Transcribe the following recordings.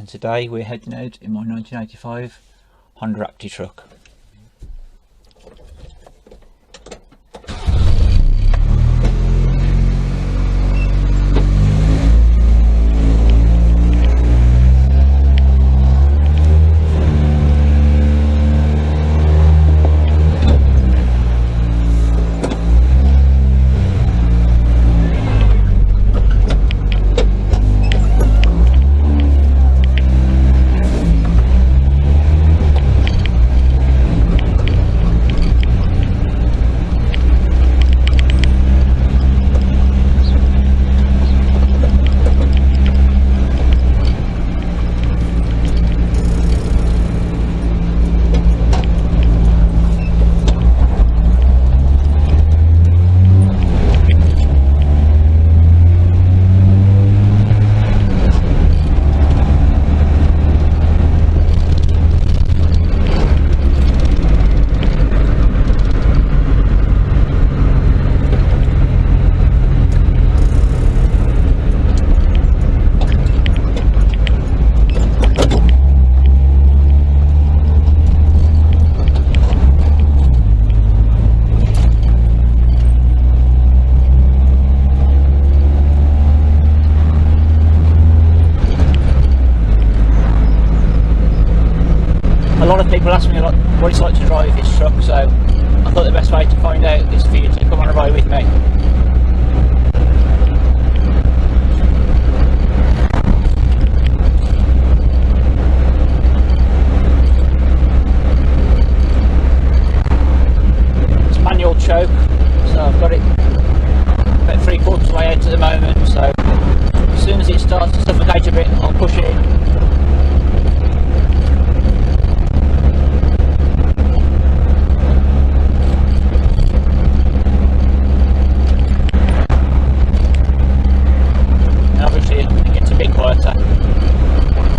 and today we're heading out in my 1985 Honda Acty truck. A lot of people ask me what it's like to drive this truck, so I thought the best way to find out is for you to come on a ride with me. It's manual choke, so I've got it about 3/4 of the way out at the moment, so as soon as it starts to suffocate a bit, I'll push it in.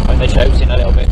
When the choke's in a little bit.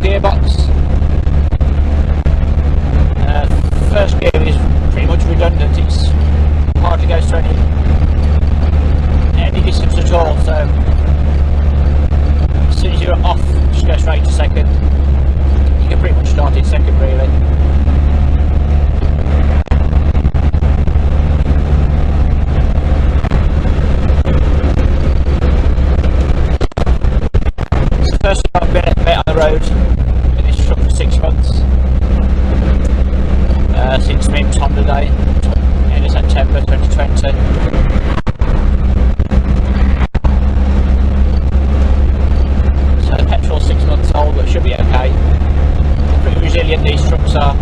Gearbox. First gear is pretty much redundant. It's hardly goes to any distance at all, so as soon as you're off, just go straight to second. You can pretty much start in second really. It's the first time I've been on the road in this truck for 6 months, since Mim's Honda Day, end of September 2020. So the petrol's 6 months old, but it should be okay. Pretty resilient these trucks are,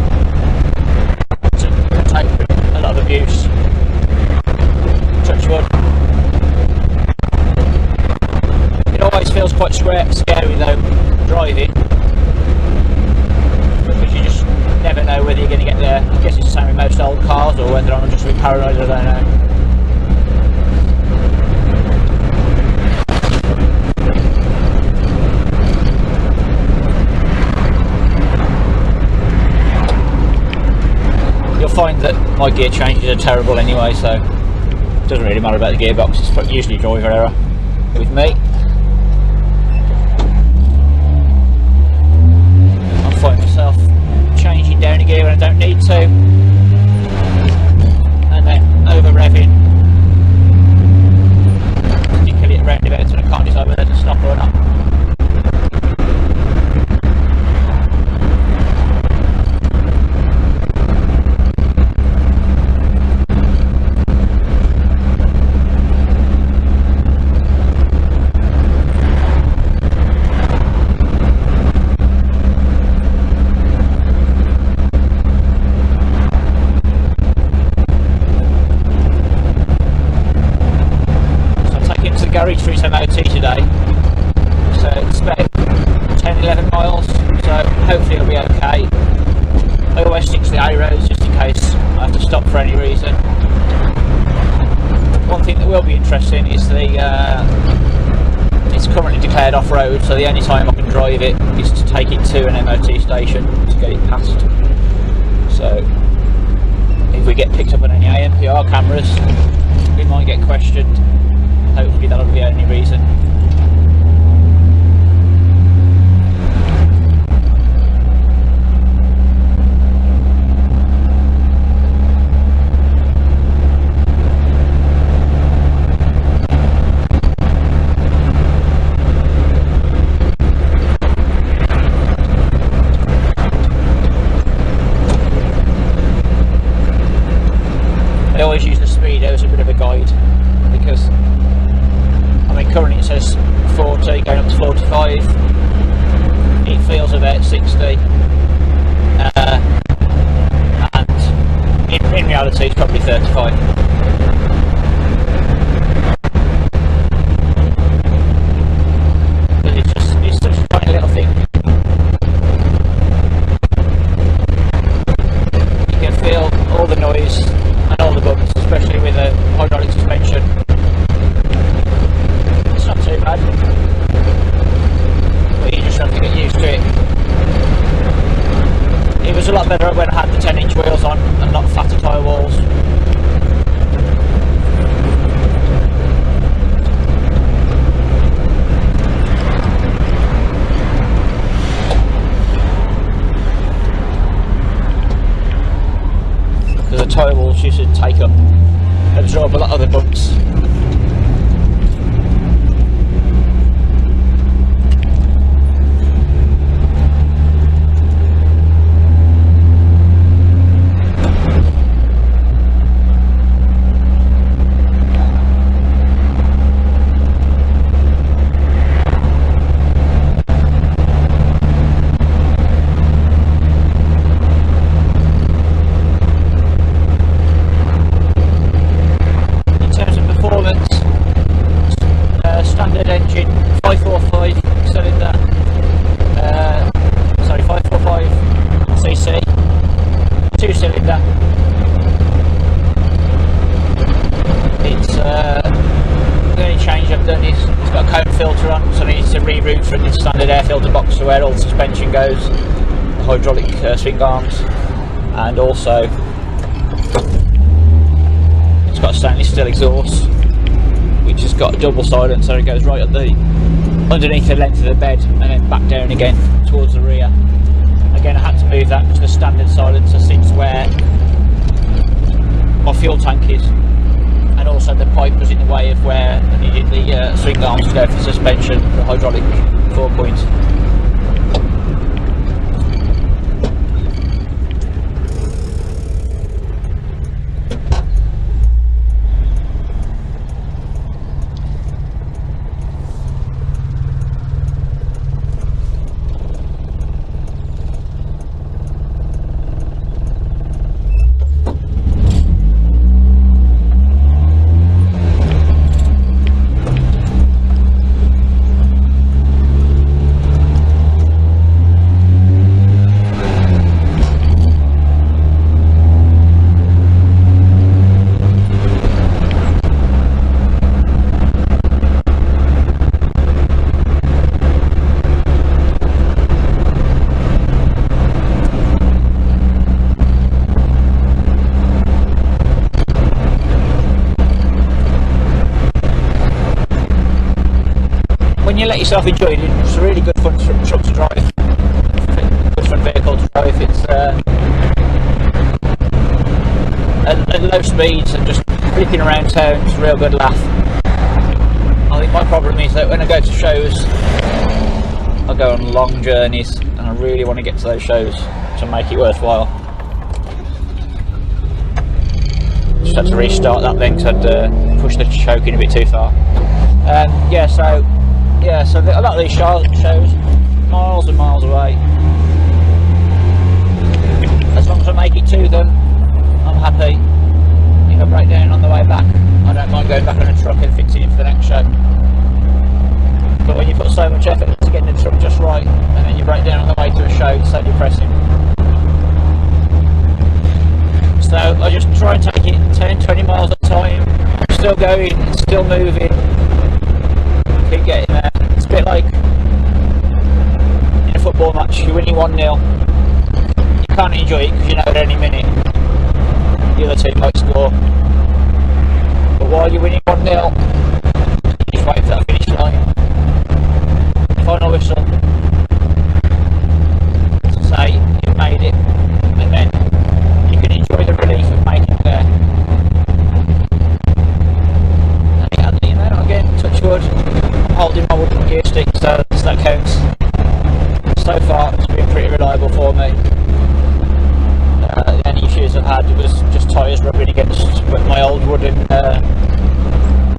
to take a lot of abuse. Touch wood. It always feels quite scary though, driving, because you just never know whether you're going to get there. I guess it's the same with most old cars, or whether I'm just a bit paranoid, I don't know. You'll find that my gear changes are terrible anyway, so it doesn't really matter about the gearbox. It's usually driver error with me. I find myself changing down a gear when I don't need to, and then over revving, particularly at roundabouts when I can't decide whether to stop or not. garage for its MOT today, so it's about 10-11 miles, so hopefully it'll be okay. I always stick to the A roads just in case I have to stop for any reason. One thing that will be interesting is it's currently declared off-road, so the only time I can drive it is to take it to an MOT station to get it passed. So if we get picked up on any ANPR cameras, we might get questioned. Hopefully that'll be the only reason. I always use the speedo as a bit of a guide, because I mean currently it says 40 going up to 45, it feels about 60, and in reality it's probably 35. But it's such a tiny little thing. You can feel all the noise and all the bumps, especially with a hydraulic suspension. It's not too bad, but you just have to get used to it. It was a lot better when I had the 10-inch wheels on and not fatter tyre walls. Because the tyre walls used to absorb a lot of the bumps. Standard engine, 545 cylinder, 545 cc, 2-cylinder. It's the only change I've done is it's got a cone filter on, so I need to reroute from the standard air filter box to where all the suspension goes, the hydraulic swing arms, and also it's got a stainless steel exhaust, which has got a double silence, so it goes right underneath the length of the bed and then back down again towards the rear. Again, I had to move that to the standard silencer since where my fuel tank is, and also the pipe was in the way of where I needed the swing arms to go for suspension, the hydraulic 4-point. When you let yourself enjoy it, it's a really good fun truck to drive, good fun vehicle to drive. It's at low speeds and just flipping around town, it's a real good laugh. I think my problem is that when I go to shows, I go on long journeys and I really want to get to those shows to make it worthwhile. Just had to restart that then because I'd pushed the choke in a bit too far. So a lot of these shows, miles and miles away. As long as I make it to them, I'm happy. If I break down on the way back, I don't mind going back on a truck and fixing it for the next show. still going, it's still moving, keep getting there. It's a bit like in a football match, you're winning 1-0, you can't enjoy it because you know at any minute the other team might score, but while you're winning 1-0, you just wait for that finish line, final whistle, to say you've made it, and then you can enjoy the relief of making it there. Again, touch wood, I'm holding my wooden gear stick, so that counts. So far it's been pretty reliable for me. Any issues I've had, it was just tyres rubbing against my old wooden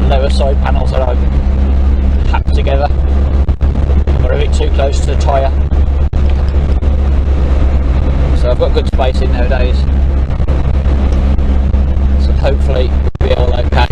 lower side panels that I've hacked together. They're a bit too close to the tyre, so I've got good spacing nowadays, so hopefully we'll be all okay.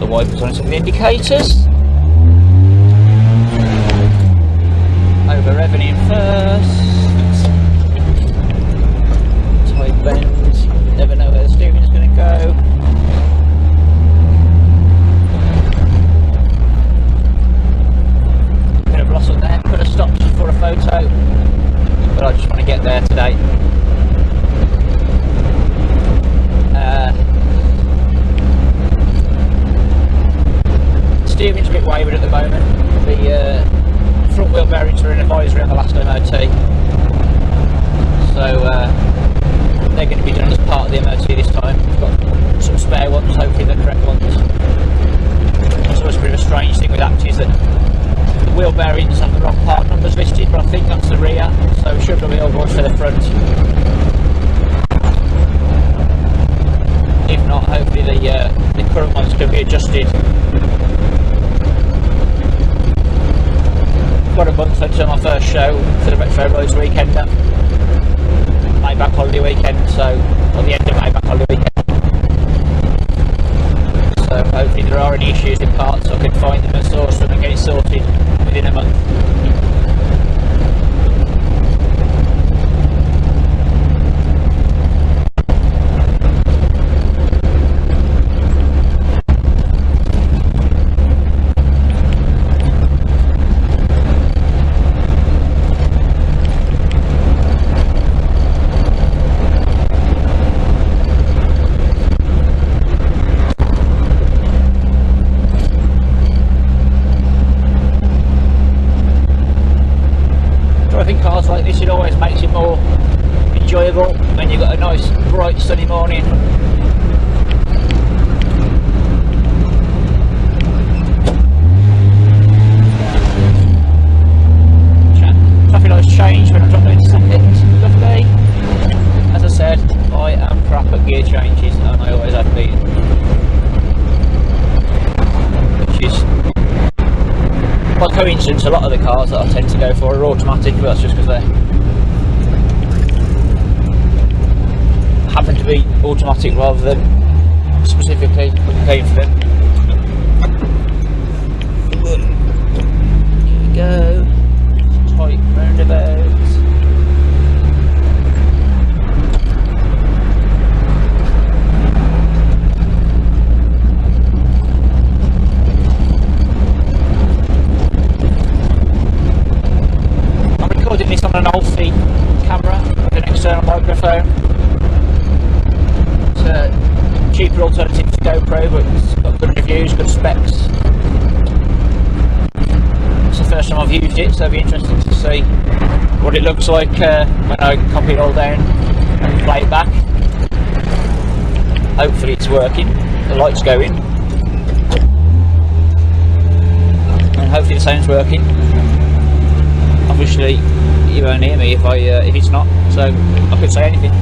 Wipers on some of the indicators. Over revving in first. Tight bend. Never know where the steering is going to go. Bit of loss on there. Could have stopped for a photo, but I just want to get there today. Steering's a bit wayward at the moment. The front wheel bearings were in advisory on the last MOT, so they're going to be done as part of the MOT this time. We've got some spare ones, hopefully the correct ones. It's always a bit of a strange thing with Acty is that the wheel bearings have the wrong part numbers listed, but I think that's the rear, so we should have wheel boards for the front. If not, hopefully the current ones can be adjusted. Got a month until my first show for the Retro Roads weekend, my bank holiday weekend, or the end of my bank holiday weekend. So hopefully if there are any issues with parts, I can find them and source them and get it sorted within a month. Like this, it always makes it more enjoyable when you've got a nice bright sunny morning. Traffic lights change when I drop into second. Lovely. As I said, I am crap at gear changes and I always have been, which is by coincidence. A lot of the cars that I tend to go for are automatic, but that's just because they happen to be automatic rather than specifically paying for them. Here we go. Tight roundabouts. Recording this on an Alfie camera with an external microphone. It's a cheaper alternative to GoPro, but it's got good reviews, good specs. It's the first time I've used it, so it'll be interesting to see what it looks like when I copy it all down and play it back. Hopefully it's working, the light's going, and hopefully the sound's working. Obviously you won't hear me if it's not, so I could say anything.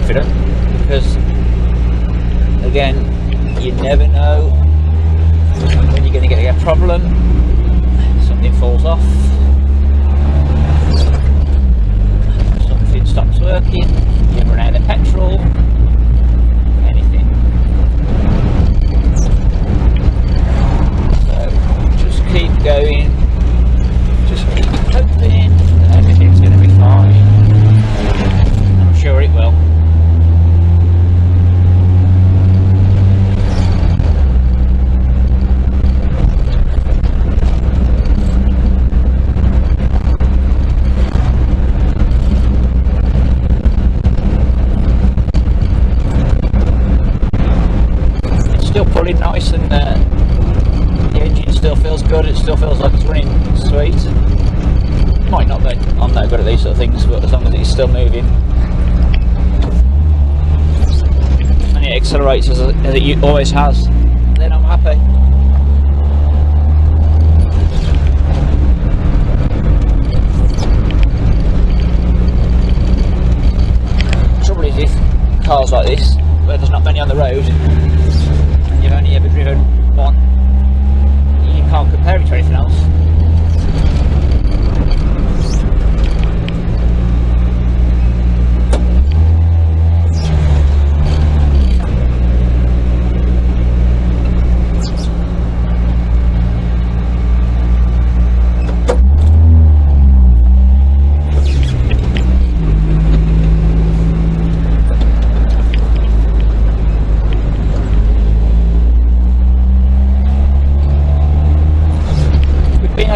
confident, because again, you never know when you're going to get a problem, something falls off, something stops working, you run out of petrol, anything. So just keep going, just keep hoping that everything's going to be fine. I'm sure it will. Pulling nice, and the engine still feels good. It still feels like it's running sweet. Might not be, I'm no good at these sort of things, but as long as it's still moving and it accelerates as it always has, then I'm happy. The trouble is, if cars like this, where there's not many on the road, you've only ever driven one, you can't compare it to anything else.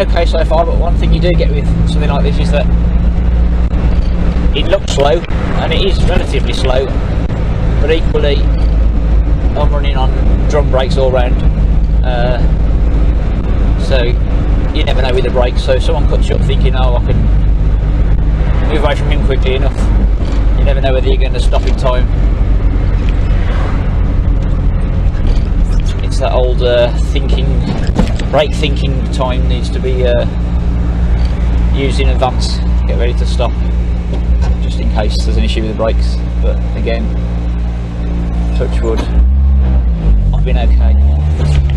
Okay so far, but one thing you do get with something like this is that it looks slow, and it is relatively slow, but equally I'm running on drum brakes all round, so you never know with the brakes. So if someone cuts you up thinking, oh, I can move away from him quickly enough, you never know whether you're going to stop in time. It's that old brake thinking time needs to be used in advance. Get ready to stop, just in case there's an issue with the brakes. But again, touch wood, I've been okay.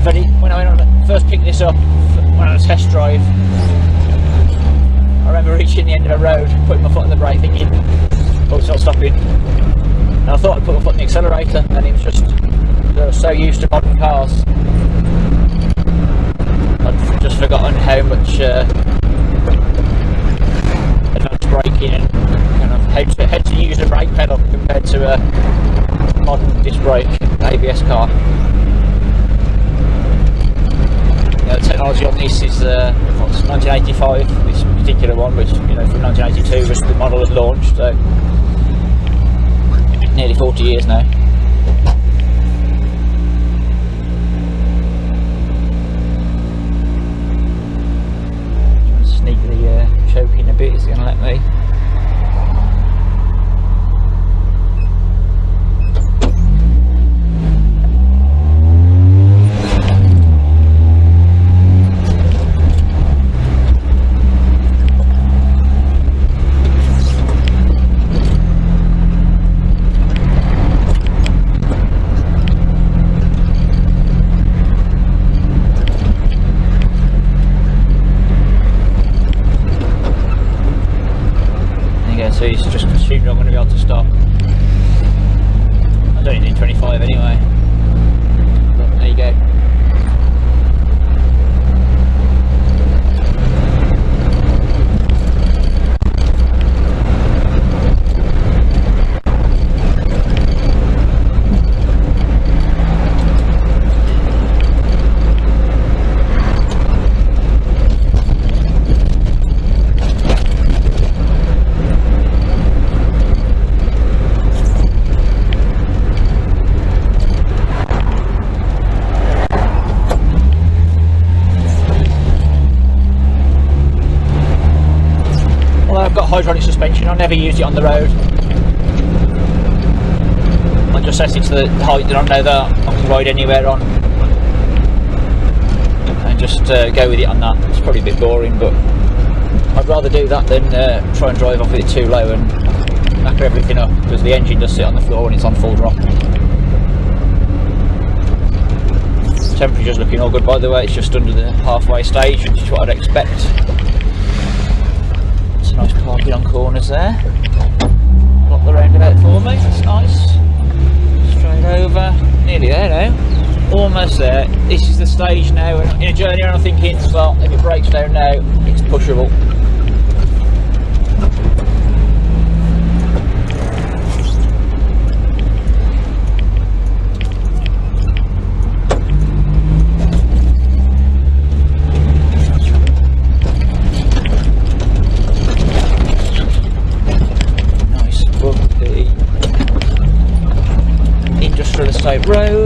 When I first picked this up, when I was test drive, I remember reaching the end of a road, putting my foot on the brake, thinking, oh, it's not stopping. And I thought I'd put my foot on the accelerator, and it was just, I was so used to modern cars, I'd just forgotten how much advanced braking and kind of how to use a brake pedal compared to a modern disc brake ABS car. The technology on this is 1985, this particular one, which from 1982 was the model was launched, so nearly 40 years now. Sneak the choke in a bit, it's going to let me. So he's just assumed I'm going to be able to stop. I don't need 25 anyway. But there you go. I've got hydraulic suspension. I never used it on the road. I just set it to the height that I know that I can ride anywhere on, and just go with it on that. It's probably a bit boring, but I'd rather do that than try and drive off with it too low and knacker everything up, because the engine does sit on the floor when it's on full drop. Temperature's looking all good, by the way. It's just under the halfway stage, which is what I'd expect. It's a nice parking on corners there. Block the roundabout for me, that's nice. Straight over, nearly there now. Almost there. This is the stage now, we're in a journey and I'm thinking, well, if it breaks down now, it's pushable. Nice bumpy industrial estate road.